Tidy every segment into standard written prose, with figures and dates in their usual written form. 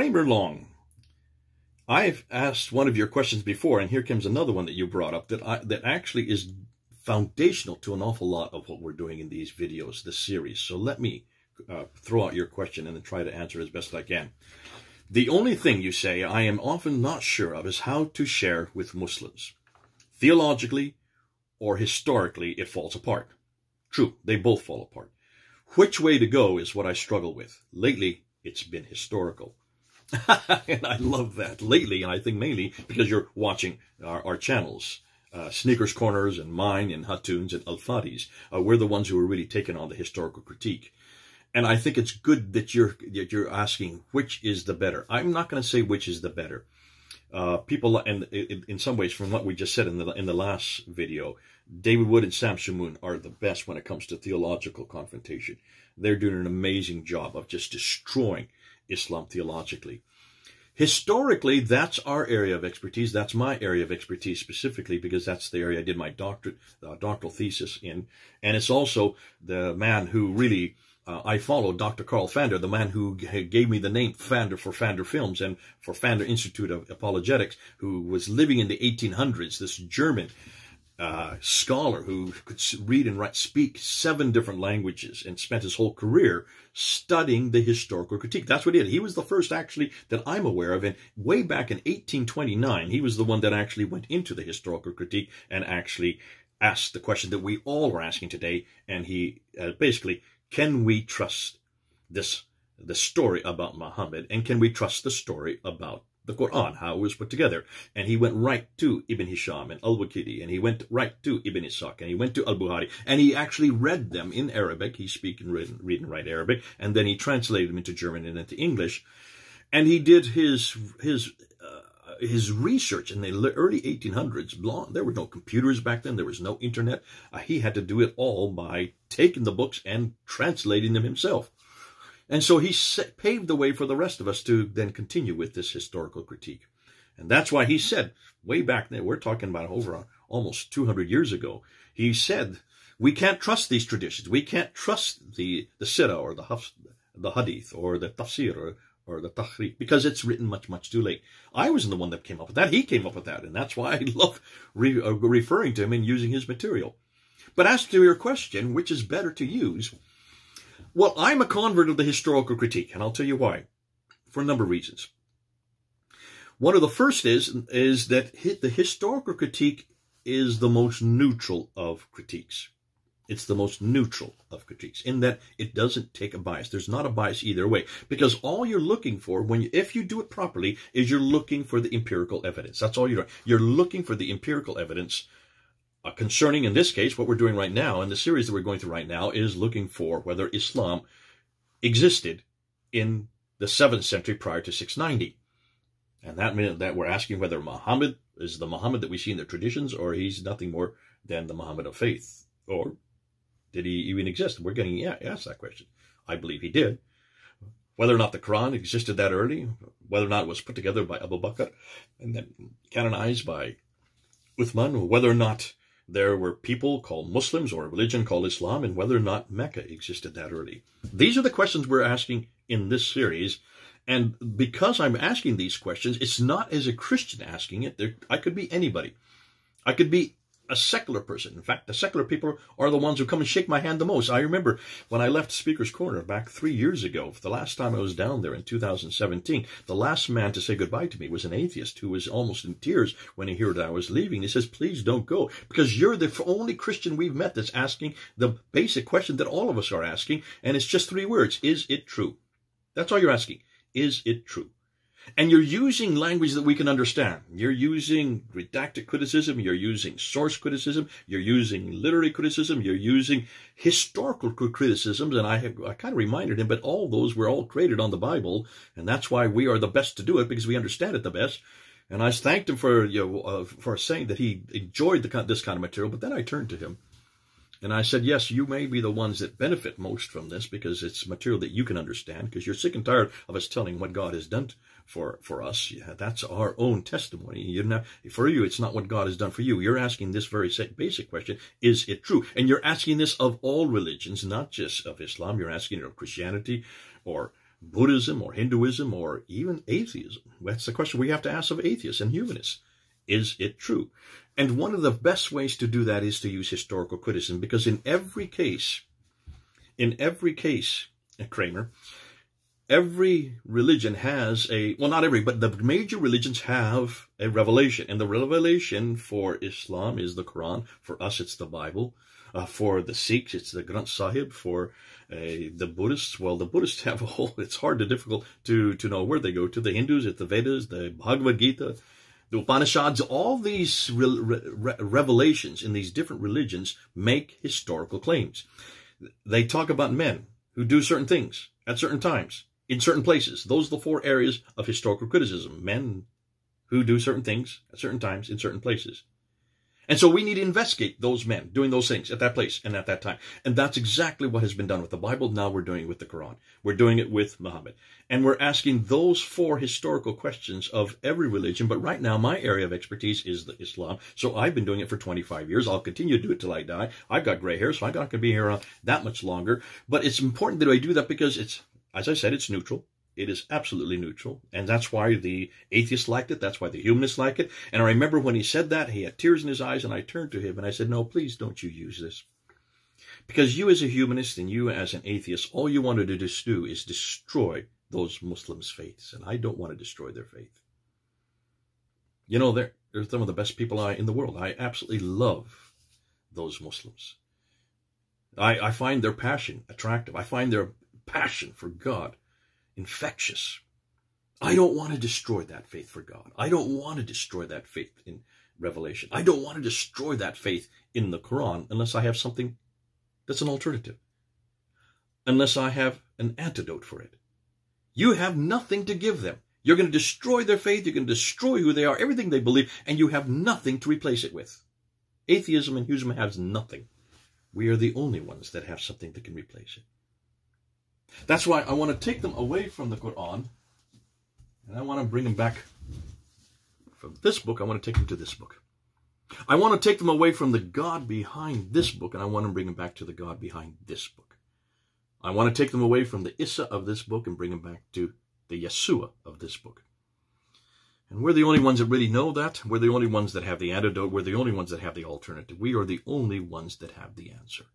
Kramer Long, I've asked one of your questions before, and here comes another one that you brought up that actually is foundational to an awful lot of what we're doing in these videos, this series. So let me throw out your question and then try to answer it as best I can. The only thing you say I am often not sure of is how to share with Muslims. Theologically or historically, it falls apart. True, they both fall apart. Which way to go is what I struggle with. Lately, it's been historical. And I love that. Lately, and I think mainly because you're watching our channels, Sneakers Corners and mine and Hatoons and Al-Fadi's. We're the ones who are really taking on the historical critique. And I think it's good that you're asking which is the better. I'm not going to say which is the better. People, and in some ways, from what we just said in the last video, David Wood and Sam Shamoun are the best when it comes to theological confrontation. They're doing an amazing job of just destroying Islam theologically. Historically, that's our area of expertise. That's my area of expertise specifically because that's the area I did my doctoral thesis in. And it's also the man who really, I followed, Dr. Carl Fander, the man who gave me the name Fander for Fander Films and for Fander Institute of Apologetics, who was living in the 1800s, this German scholar who could read and write, speak 7 different languages and spent his whole career studying the historical critique. That's what he did. He was the first actually that I'm aware of. And way back in 1829, he was the one that actually went into the historical critique and actually asked the question that we all are asking today. And he basically, can we trust the story about Muhammad? And can we trust the story about the Quran, how it was put together? And he went right to Ibn Hisham and Al-Waqidi, and he went right to Ibn Ishaq, and he went to Al-Bukhari, and he actually read them in Arabic. He speaks and read and write Arabic, and then he translated them into German and into English. And he did his research in the early 1800s. There were no computers back then. There was no internet. He had to do it all by taking the books and translating them himself. And so he paved the way for the rest of us to then continue with this historical critique. And that's why he said, way back then, we're talking about over almost 200 years ago, he said, we can't trust these traditions. We can't trust the Sirah or the Hadith or the Tafsir or the Tahrir because it's written much, much too late. I wasn't the one that came up with that. He came up with that. And that's why I love referring to him and using his material. But as to your question, which is better to use? Well, I'm a convert of the historical critique, and I'll tell you why, for a number of reasons. One of the first is that the historical critique is the most neutral of critiques. It's the most neutral of critiques in that it doesn't take a bias. There's not a bias either way, because all you're looking for, if you do it properly, is you're looking for the empirical evidence. That's all you're doing. You're looking for the empirical evidence concerning, in this case, what we're doing right now, and the series that we're going through right now, is looking for whether Islam existed in the 7th century prior to 690. And that means that we're asking whether Muhammad is the Muhammad that we see in the traditions, or he's nothing more than the Muhammad of faith. Or did he even exist? We're getting asked that question. I believe he did. Whether or not the Quran existed that early, whether or not it was put together by Abu Bakr and then canonized by Uthman, whether or not there were people called Muslims or a religion called Islam, and whether or not Mecca existed that early. These are the questions we're asking in this series. And because I'm asking these questions, it's not as a Christian asking it. I could be anybody. I could be a secular person. In fact, the secular people are the ones who come and shake my hand the most. I remember when I left Speaker's Corner back 3 years ago, the last time I was down there in 2017, the last man to say goodbye to me was an atheist who was almost in tears when he heard that I was leaving. He says, please don't go, because you're the only Christian we've met that's asking the basic question that all of us are asking, and it's just 3 words. Is it true? That's all you're asking. Is it true? And you're using language that we can understand. You're using redacted criticism. You're using source criticism. You're using literary criticism. You're using historical criticisms. And I kind of reminded him, but all those were all created on the Bible. And that's why we are the best to do it, because we understand it the best. And I thanked him for saying that he enjoyed this kind of material. But then I turned to him and I said, yes, you may be the ones that benefit most from this, because it's material that you can understand, because you're sick and tired of us telling what God has done for us. Yeah, that's our own testimony. For you, it's not what God has done for you. You're asking this very basic question, is it true? And you're asking this of all religions, not just of Islam. You're asking it of Christianity or Buddhism or Hinduism or even atheism. That's the question we have to ask of atheists and humanists. Is it true? And one of the best ways to do that is to use historical criticism, because in every case, Kramer, every religion has not every, but the major religions have a revelation. And the revelation for Islam is the Quran. For us, it's the Bible. For the Sikhs, it's the Granth Sahib. For the Buddhists, well, the Buddhists have a whole, it's hard to difficult to know where they go to. The Hindus, it's the Vedas, the Bhagavad Gita, the Upanishads. All these revelations in these different religions make historical claims. They talk about men who do certain things at certain times, in certain places. Those are the four areas of historical criticism. Men who do certain things at certain times in certain places. And so we need to investigate those men doing those things at that place and at that time. And that's exactly what has been done with the Bible. Now we're doing it with the Quran. We're doing it with Muhammad. And we're asking those four historical questions of every religion. But right now, my area of expertise is the Islam. So I've been doing it for 25 years. I'll continue to do it till I die. I've got gray hair, so I'm not going to be here that much longer. But it's important that I do that because it's, as I said, it's neutral. It is absolutely neutral. And that's why the atheists liked it. That's why the humanists like it. And I remember when he said that, he had tears in his eyes, and I turned to him and I said, no, please don't you use this. Because you as a humanist and you as an atheist, all you wanted to just do is destroy those Muslims' faiths. And I don't want to destroy their faith. You know, they're some of the best people in the world. I absolutely love those Muslims. I find their passion attractive. I find their passion for God infectious. I don't want to destroy that faith for God. I don't want to destroy that faith in Revelation. I don't want to destroy that faith in the Quran unless I have something that's an alternative. Unless I have an antidote for it. You have nothing to give them. You're going to destroy their faith. You're going to destroy who they are, everything they believe, and you have nothing to replace it with. Atheism and humanism has nothing. We are the only ones that have something that can replace it. That's why I want to take them away from the Quran, and I want to bring them back from this book. I want to take them to this book. I want to take them away from the God behind this book, and I want to bring them back to the God behind this book. I want to take them away from the Isa of this book and bring them back to the Yeshua of this book. And we're the only ones that really know that. We're the only ones that have the antidote. We're the only ones that have the alternative. We are the only ones that have the answer.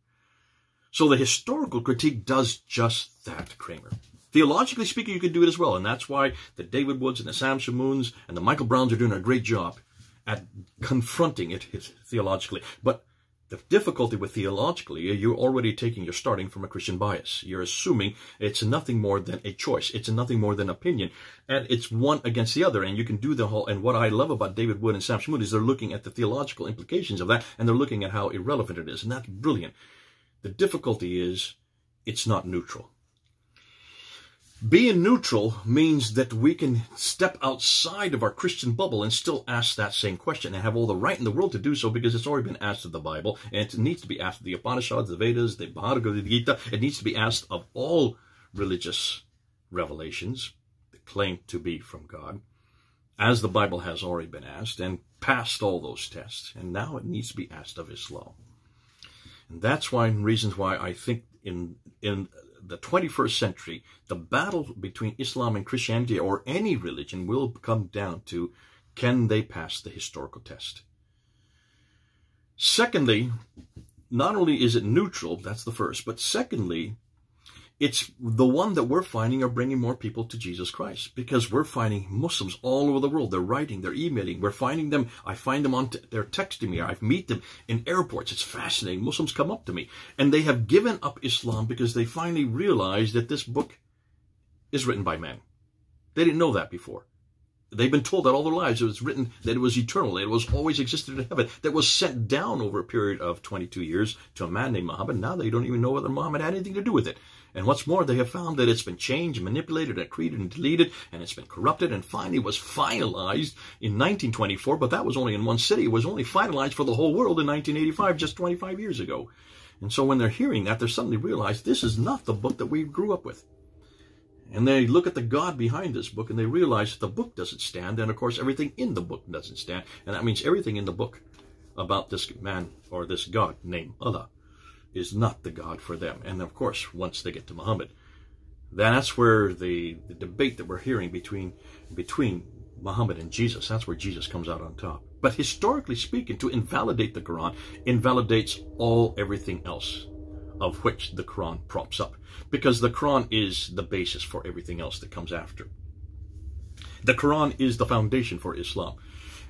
So the historical critique does just that, Kramer. Theologically speaking, you can do it as well. And that's why the David Woods and the Sam Shamoons and the Michael Browns are doing a great job at confronting it theologically. But the difficulty with theologically, you're already you're starting from a Christian bias. You're assuming it's nothing more than a choice. It's nothing more than opinion. And it's one against the other. And you can do the whole, and what I love about David Wood and Sam Shamoon is they're looking at the theological implications of that, and they're looking at how irrelevant it is. And that's brilliant. The difficulty is it's not neutral. Being neutral means that we can step outside of our Christian bubble and still ask that same question and have all the right in the world to do so, because it's already been asked of the Bible, and it needs to be asked of the Upanishads, the Vedas, the Bhagavad Gita. It needs to be asked of all religious revelations that claim to be from God, as the Bible has already been asked and passed all those tests. And now it needs to be asked of Islam. And that's reasons why I think in the 21st century, the battle between Islam and Christianity or any religion will come down to, can they pass the historical test? Secondly, not only is it neutral, that's the first, but secondly, it's the one that we're finding are bringing more people to Jesus Christ, because we're finding Muslims all over the world. They're writing, they're emailing. We're finding them. I find them they're texting me. I meet them in airports. It's fascinating. Muslims come up to me and they have given up Islam because they finally realized that this book is written by men. They didn't know that before. They've been told that all their lives. It was written that it was eternal. It was always existed in heaven. That was sent down over a period of 22 years to a man named Muhammad. Now they don't even know whether Muhammad had anything to do with it. And what's more, they have found that it's been changed, manipulated, and created and deleted, and it's been corrupted, and finally was finalized in 1924, but that was only in one city. It was only finalized for the whole world in 1985, just 25 years ago. And so when they're hearing that, they suddenly realize this is not the book that we grew up with. And they look at the God behind this book, and they realize that the book doesn't stand, and of course everything in the book doesn't stand. And that means everything in the book about this man or this God named Allah is not the God for them. And of course, once they get to Muhammad, That's where the debate that we're hearing between Muhammad and Jesus, that's where Jesus comes out on top. But historically speaking, to invalidate the Quran invalidates everything else of which the Quran props up, because the Quran is the basis for everything else that comes after. The Quran is the foundation for Islam.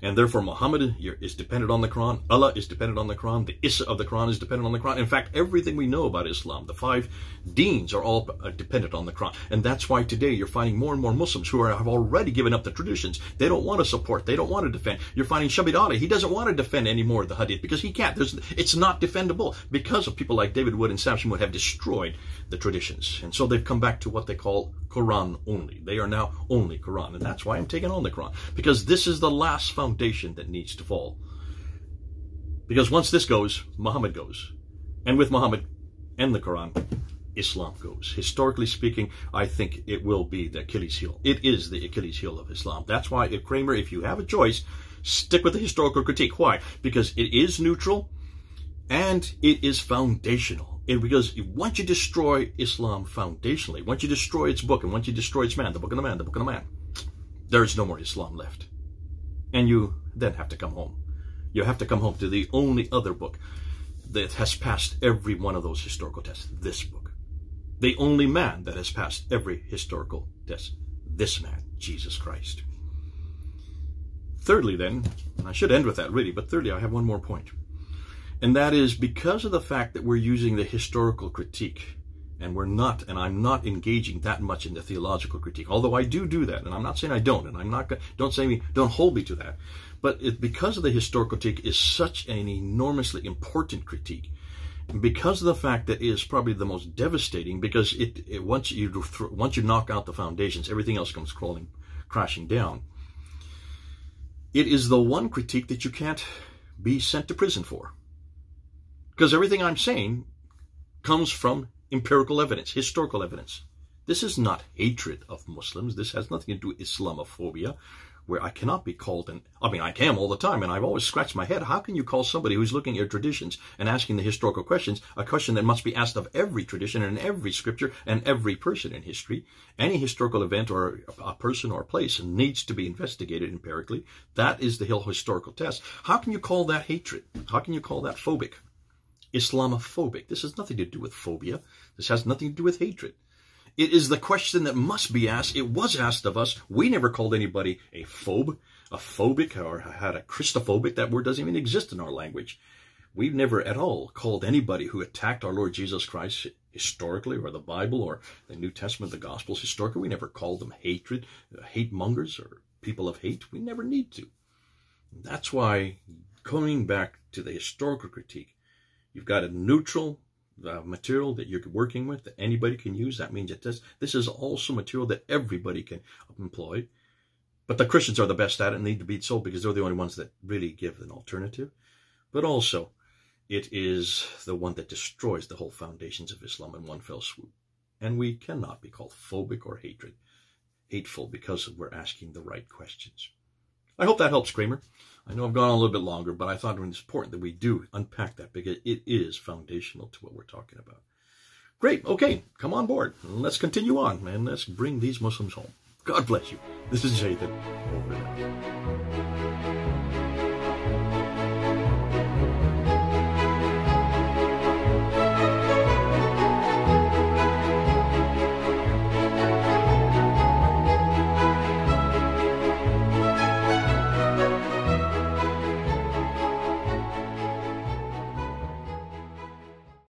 And therefore, Muhammad is dependent on the Quran. Allah is dependent on the Quran. The Isa of the Quran is dependent on the Quran. In fact, everything we know about Islam, the 5 deens, are all dependent on the Quran. And that's why today you're finding more and more Muslims who have already given up the traditions. They don't want to support. They don't want to defend. You're finding Shabit Ali. He doesn't want to defend anymore the Hadith because he can't. It's not defendable because of people like David Wood and Samson Wood have destroyed the traditions. And so they've come back to what they call Quran only. They are now only Quran. And that's why I'm taking on the Quran, because this is the last foundation that needs to fall. Because once this goes, Muhammad goes. And with Muhammad and the Quran, Islam goes. Historically speaking, I think it will be the Achilles heel. It is the Achilles heel of Islam. That's why, Kramer, if you have a choice, stick with the historical critique. Why? Because it is neutral and it is foundational. Because once you destroy Islam foundationally, once you destroy its book, and once you destroy its man, the book of the man, the book of the man, there is no more Islam left. And you then have to come home. You have to come home to the only other book that has passed every one of those historical tests, this book. The only man that has passed every historical test, this man, Jesus Christ. Thirdly then, and I should end with that really, but thirdly I have one more point. And that is because of the fact that we're using the historical critique, and I'm not engaging that much in the theological critique, although I do that, and I'm not saying I don't, and I'm not, don't hold me to that. But because of the historical critique is such an enormously important critique, because of the fact that it is probably the most devastating, because once you knock out the foundations, everything else comes crashing down. It is the one critique that you can't be sent to prison for. Because everything I'm saying comes from empirical evidence, historical evidence. This is not hatred of Muslims. This has nothing to do with Islamophobia, where I cannot be called, I am all the time, and I've always scratched my head. How can you call somebody who's looking at traditions and asking the historical questions a question that must be asked of every tradition and every scripture and every person in history? Any historical event or a person or a place needs to be investigated empirically. That is the historical test. How can you call that hatred? How can you call that phobic? Islamophobic. This has nothing to do with phobia. This has nothing to do with hatred. It is the question that must be asked. It was asked of us. We never called anybody a phobic, or had a Christophobic. That word doesn't even exist in our language. We've never at all called anybody who attacked our Lord Jesus Christ historically, or the Bible, or the New Testament, the Gospels historically. We never called them hate mongers, or people of hate. We never need to. That's why, coming back to the historical critique, you've got a neutral material that you're working with that anybody can use. That means that this is also material that everybody can employ. But the Christians are the best at it and need to be so, because they're the only ones that really give an alternative. But also, it is the one that destroys the whole foundations of Islam in one fell swoop. And we cannot be called phobic or hateful, because we're asking the right questions. I hope that helps, Kramer. I know I've gone on a little bit longer, but I thought it was important that we do unpack that, because it is foundational to what we're talking about. Great. Okay, come on board. Let's continue on, and let's bring these Muslims home. God bless you. This is Jathan. Over now.